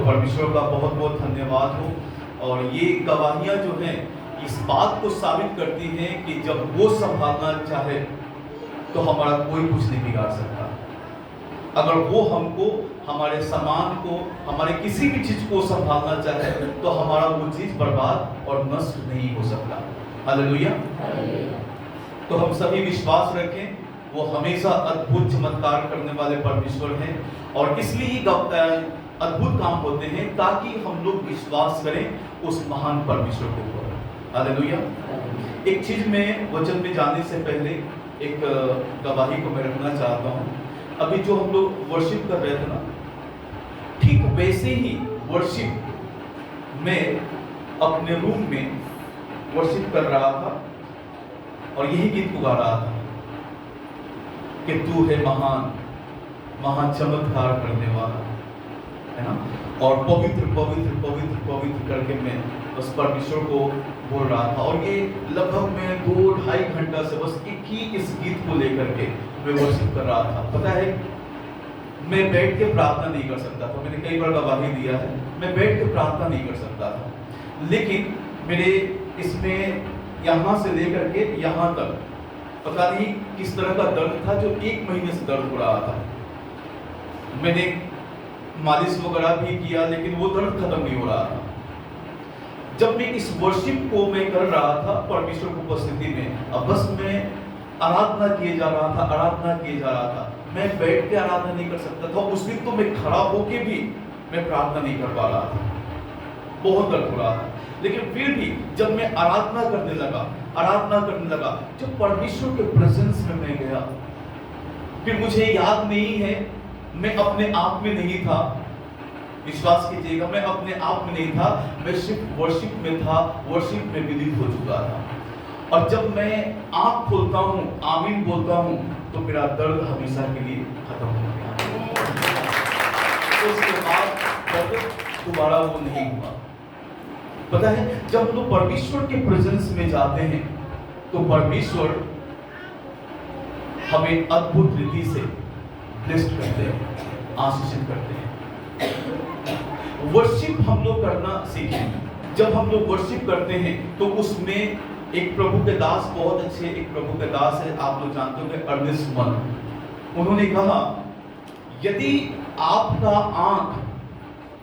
परमेश्वर का बहुत बहुत धन्यवाद हो। और ये गवाहियाँ जो हैं इस बात को साबित करती हैं कि जब वो संभालना चाहे तो हमारा कोई कुछ नहीं बिगाड़ सकता। अगर वो हमको, हमारे सामान को, हमारे किसी भी चीज को संभालना चाहे तो हमारा वो चीज बर्बाद और नष्ट नहीं हो सकता। हालेलुया। तो हम सभी विश्वास रखें, वो हमेशा अद्भुत चमत्कार करने वाले परमेश्वर हैं और इसलिए अद्भुत काम होते हैं ताकि हम लोग विश्वास करें उस महान परमेश्वर के ऊपर। हालेलुया। एक चीज में वचन में जाने से पहले एक गवाही को मैं रखना चाहता हूँ। अभी जो हम लोग वर्शिप कर रहे थे ना, ठीक वैसे ही वर्शिप में अपने रूम में वर्शिप कर रहा था और यही गीत गा रहा था कि तू है महान, महान चमत्कार करने वाला, है ना। और पवित्र पवित्र पवित्र पवित्र करके मैं बस परमेश्वर को बोल रहा था। और ये लगभग मैं 2-2.5 घंटा से बस एक ही इस गीत को लेकर के मैं वर्शिप कर रहा था। पता है, मैं बैठ के प्रार्थना नहीं कर सकता था। मैंने कई बार गवाही दिया है, मैं बैठ के प्रार्थना नहीं कर सकता था। लेकिन मेरे इसमें यहाँ से लेकर के यहाँ तक पता नहीं किस तरह का दर्द था जो 1 महीने से दर्द हो रहा था। मैंने मालिश वगैरह भी किया लेकिन वो दर्द खत्म नहीं हो रहा था। जब मैं इस वर्शिप को मैं कर रहा था परमेश्वर की उपस्थिति में, अब बस मैं आराधना किए जा रहा था, आराधना किए जा रहा था। मैं बैठ के आराधना नहीं कर सकता था। उस दिन तो मैं खड़ा होके भी मैं प्रार्थना नहीं कर पा रहा था, बहुत दर्द हो रहा था। लेकिन फिर भी जब मैं आराधना करने लगा, जब परमेश्वर के प्रेजेंस में मैं गया, फिर मुझे याद नहीं है, मैं अपने आप में नहीं था। विश्वास कीजिएगा, मैं अपने आप में नहीं था, मैं सिर्फ वर्शिप में था, वर्शिप में विलीन हो चुका था। और जब मैं आंख खोलता हूँ, आमीन बोलता हूँ, तो मेरा दर्द हमेशा के लिए खत्म हो गया। तो उसके बाद दर्द दोबारा वो नहीं हुआ। पता है, जब हम लोग परमेश्वर के प्रेजेंस में जाते हैं तो परमेश्वर हमें अद्भुत रीति से ब्लेस्ड करते हैं, आशीषित करते हैं। वर्शिप हम लोग करना सीखें। जब हम लोग वर्शिप करते हैं तो उसमें एक प्रभु के दास, बहुत अच्छे एक प्रभु के दास है, आप लोग जानते होंगे, अर्नेस्ट मन। उन्होंने कहा, यदि आपका आंख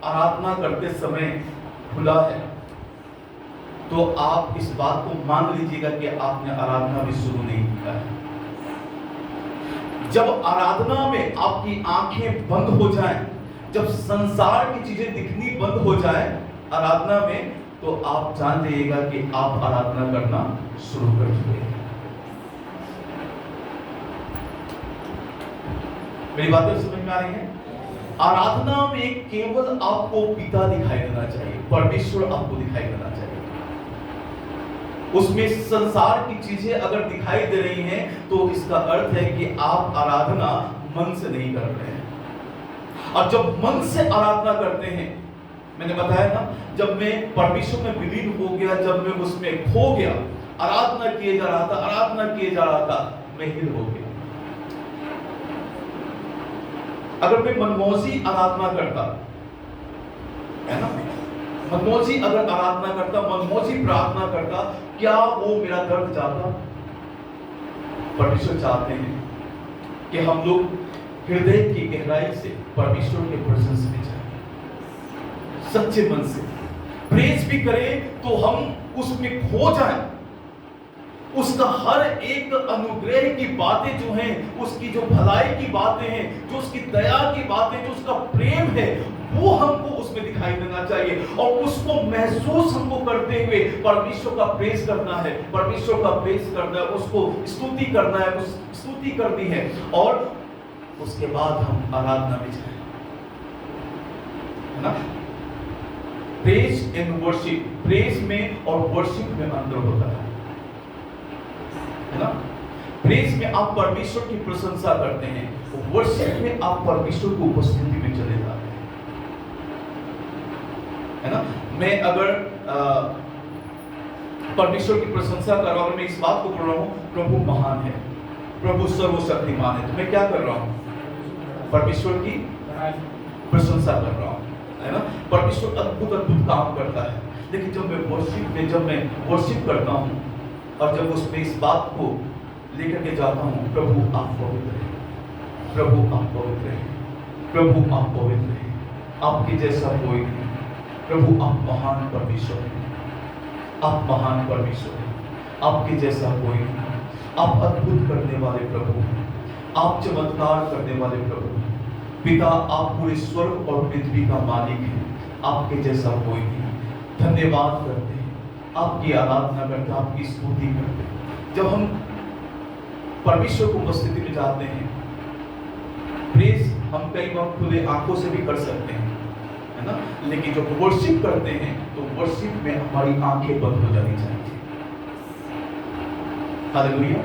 आराधना करते समय खुला है तो आप इस बात को मान लीजिएगा कि आपने आराधना भी शुरू नहीं किया है। जब आराधना में आपकी आंखें बंद हो जाएं, जब संसार की चीजें दिखनी बंद हो जाए आराधना में, तो आप जान जाइएगा कि आप आराधना करना शुरू कर चुके हैं। मेरी बातें समझ में आ रही हैं? आराधना में केवल आपको पिता दिखाई देना चाहिए, परमेश्वर आपको दिखाई देना चाहिए। उसमें संसार की चीजें अगर दिखाई दे रही हैं तो इसका अर्थ है कि आप आराधना मन से नहीं कर रहे हैं। और जब मन से आराधना करते हैं, मैंने बताया ना, जब मैं परमेश्वर में विलीन हो गया, जब मैं उसमें खो गया, आराधना किए जा रहा था, मैं हिल हो गया। अगर मैं मनमौजी आराधना करता, है ना, मनमौजी अगर आराधना करता, मनमौजी प्रार्थना करता, क्या वो मेरा दर्द जाता? परमेश्वर चाहते हैं कि हम लोग हृदय की गहराई से परमेश्वर के प्रेजेंस में जाएं, सच्चे मन से प्रेज भी करें तो हम उसमें खो जाएं। उसका हर एक अनुग्रह की बातें जो हैं, उसकी जो भलाई की बातें हैं, जो उसकी दया की बातें, जो उसका प्रेम है, वो हमको उसमें दिखाई देना चाहिए। और उसको महसूस हमको करते हुए परमेश्वर का प्रेज करना है, परमेश्वर का प्रेज करना है, उसको स्तुति करना है, उस स्तुति करनी है। और उसके बाद हम आराधना में जाएं, है ना। प्रेज एंड वर्शिप, प्रेज में और वर्शिप में अंतर होता है ना। प्रेज में आप परमेश्वर की प्रशंसा करते हैं, वर्शिप में आप परमेश्वर की उपस्थिति में चले जाते हैं, है ना। मैं अगर परमेश्वर की प्रशंसा कर रहा हूं, मैं इस बात को बोल रहा हूं प्रभु महान है, प्रभु सर्वशक्तिमान है, तो मैं क्या कर रहा हूं? परमेश्वर की प्रशंसा कर रहा हूं। है ना। परमेश्वर अद्भुत अद्भुत काम करता है। लेकिन जब मैं वर्शिप करता हूँ और जब उसमें इस बात को लेकर के जाता हूँ, प्रभु आप पवित्र हैं, प्रभु आप पवित्र हैं, प्रभु आप पवित्र हैं, आपके जैसा कोई नहीं, प्रभु आप महान परमेश्वर हैं, आप महान परमेश्वर हैं, आपके जैसा कोई नहीं, आप अद्भुत करने वाले प्रभु हैं, आप चमत्कार करने वाले प्रभु हैं। पिता आप पूरे स्वर्ग और पृथ्वी का मालिक हैं, आपके जैसा कोई नहीं। धन्यवाद करते हैं, आपकी आराधना करते हैं, आपकी स्तुति करते हैं। जब हम परमेश्वर को उपस्थिति में जाते हैं, प्रेज हम कई बार खुले आंखों से भी कर सकते हैं, है ना। लेकिन जब वर्शिप करते हैं तो वर्शिप में हमारी आंखें बंद हो जानी चाहिए। हालेलुया।